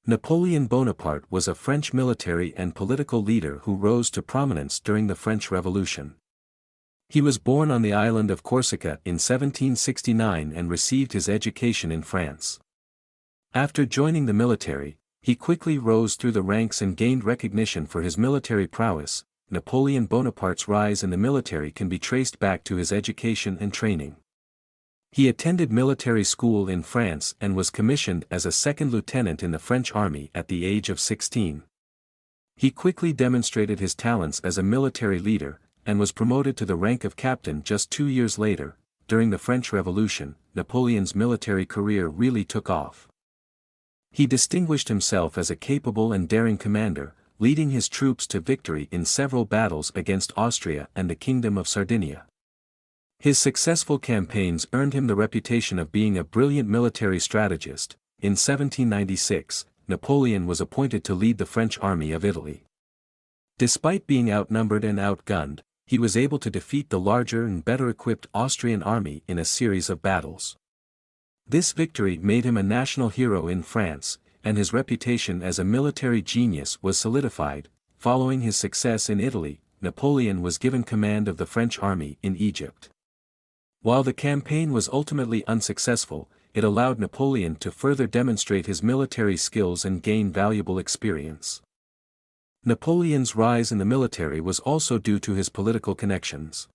Napoleon Bonaparte was a French military and political leader who rose to prominence during the French Revolution. He was born on the island of Corsica in 1769 and received his education in France. After joining the military, he quickly rose through the ranks and gained recognition for his military prowess. Napoleon Bonaparte's rise in the military can be traced back to his education and training. He attended military school in France and was commissioned as a second lieutenant in the French army at the age of 16. He quickly demonstrated his talents as a military leader, and was promoted to the rank of captain just 2 years later. During the French Revolution, Napoleon's military career really took off. He distinguished himself as a capable and daring commander, leading his troops to victory in several battles against Austria and the Kingdom of Sardinia. His successful campaigns earned him the reputation of being a brilliant military strategist. In 1796, Napoleon was appointed to lead the French army of Italy. Despite being outnumbered and outgunned, he was able to defeat the larger and better equipped Austrian army in a series of battles. This victory made him a national hero in France, and his reputation as a military genius was solidified. Following his success in Italy, Napoleon was given command of the French army in Egypt. While the campaign was ultimately unsuccessful, it allowed Napoleon to further demonstrate his military skills and gain valuable experience. Napoleon's rise in the military was also due to his political connections.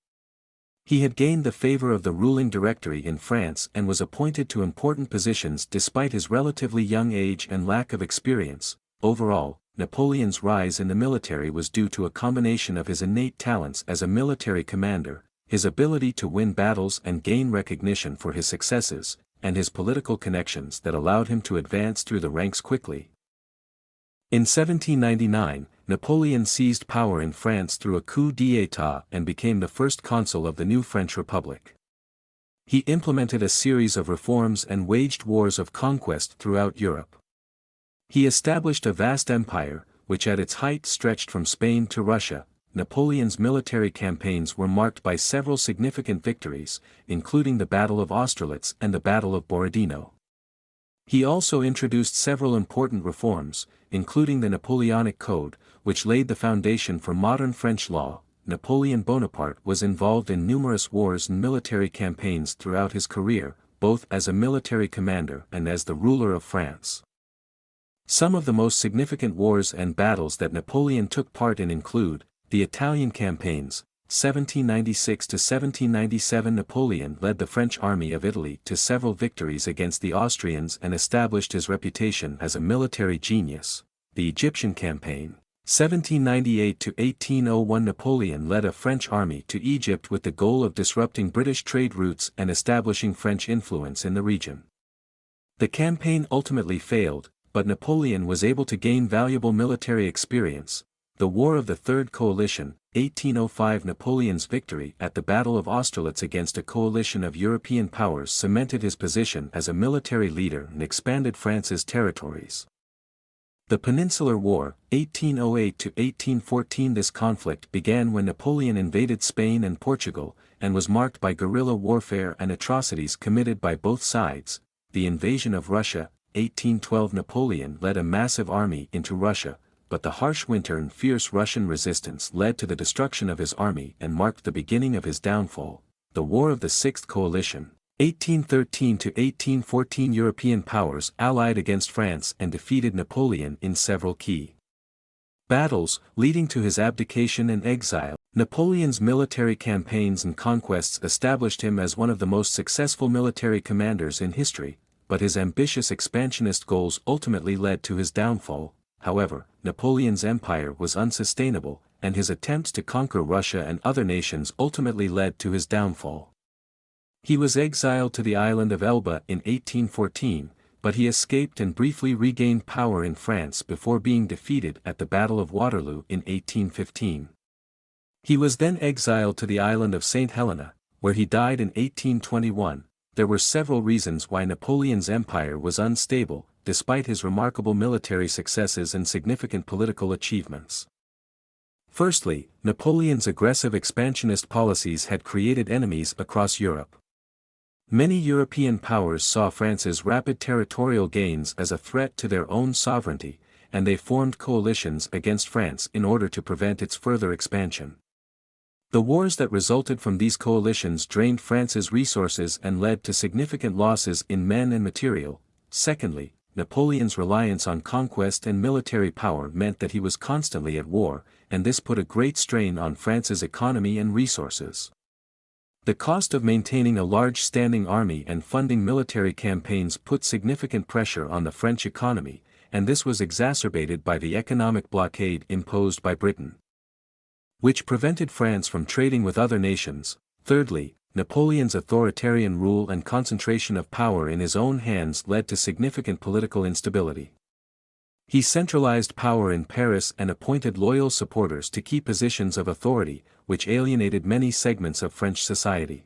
He had gained the favor of the ruling Directory in France and was appointed to important positions despite his relatively young age and lack of experience. Overall, Napoleon's rise in the military was due to a combination of his innate talents as a military commander, his ability to win battles and gain recognition for his successes, and his political connections that allowed him to advance through the ranks quickly. In 1799, Napoleon seized power in France through a coup d'état and became the first consul of the new French Republic. He implemented a series of reforms and waged wars of conquest throughout Europe. He established a vast empire, which at its height stretched from Spain to Russia. Napoleon's military campaigns were marked by several significant victories, including the Battle of Austerlitz and the Battle of Borodino. He also introduced several important reforms, including the Napoleonic Code, which laid the foundation for modern French law. Napoleon Bonaparte was involved in numerous wars and military campaigns throughout his career, both as a military commander and as the ruler of France. Some of the most significant wars and battles that Napoleon took part in include the Italian campaigns. 1796 to 1797 Napoleon led the French army of Italy to several victories against the Austrians and established his reputation as a military genius. The Egyptian campaign. 1798 to 1801 Napoleon led a French army to Egypt with the goal of disrupting British trade routes and establishing French influence in the region. The campaign ultimately failed, but Napoleon was able to gain valuable military experience. The War of the Third Coalition, 1805 Napoleon's victory at the Battle of Austerlitz against a coalition of European powers cemented his position as a military leader and expanded France's territories. The Peninsular War, 1808 to 1814 This conflict began when Napoleon invaded Spain and Portugal, and was marked by guerrilla warfare and atrocities committed by both sides. The invasion of Russia, 1812 Napoleon led a massive army into Russia, but the harsh winter and fierce Russian resistance led to the destruction of his army and marked the beginning of his downfall. The War of the Sixth Coalition, 1813 to 1814 European powers allied against France and defeated Napoleon in several key battles, leading to his abdication and exile. Napoleon's military campaigns and conquests established him as one of the most successful military commanders in history, but his ambitious expansionist goals ultimately led to his downfall. However, Napoleon's empire was unsustainable, and his attempts to conquer Russia and other nations ultimately led to his downfall. He was exiled to the island of Elba in 1814, but he escaped and briefly regained power in France before being defeated at the Battle of Waterloo in 1815. He was then exiled to the island of St. Helena, where he died in 1821. There were several reasons why Napoleon's empire was unstable, despite his remarkable military successes and significant political achievements. Firstly, Napoleon's aggressive expansionist policies had created enemies across Europe. Many European powers saw France's rapid territorial gains as a threat to their own sovereignty, and they formed coalitions against France in order to prevent its further expansion. The wars that resulted from these coalitions drained France's resources and led to significant losses in men and material. Secondly, Napoleon's reliance on conquest and military power meant that he was constantly at war, and this put a great strain on France's economy and resources. The cost of maintaining a large standing army and funding military campaigns put significant pressure on the French economy, and this was exacerbated by the economic blockade imposed by Britain, which prevented France from trading with other nations. Thirdly, Napoleon's authoritarian rule and concentration of power in his own hands led to significant political instability. He centralized power in Paris and appointed loyal supporters to key positions of authority, which alienated many segments of French society.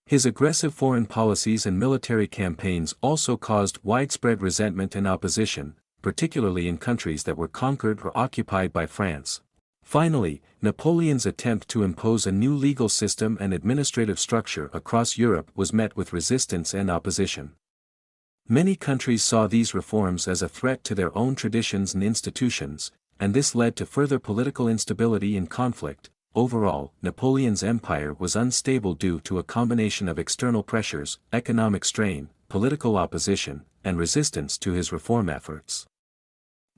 His aggressive foreign policies and military campaigns also caused widespread resentment and opposition, particularly in countries that were conquered or occupied by France. Finally, Napoleon's attempt to impose a new legal system and administrative structure across Europe was met with resistance and opposition. Many countries saw these reforms as a threat to their own traditions and institutions, and this led to further political instability and conflict. Overall, Napoleon's empire was unstable due to a combination of external pressures, economic strain, political opposition, and resistance to his reform efforts.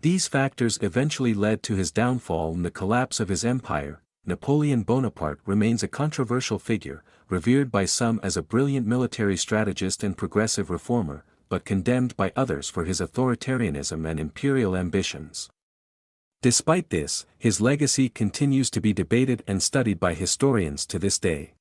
These factors eventually led to his downfall and the collapse of his empire. Napoleon Bonaparte remains a controversial figure, revered by some as a brilliant military strategist and progressive reformer, but condemned by others for his authoritarianism and imperial ambitions. Despite this, his legacy continues to be debated and studied by historians to this day.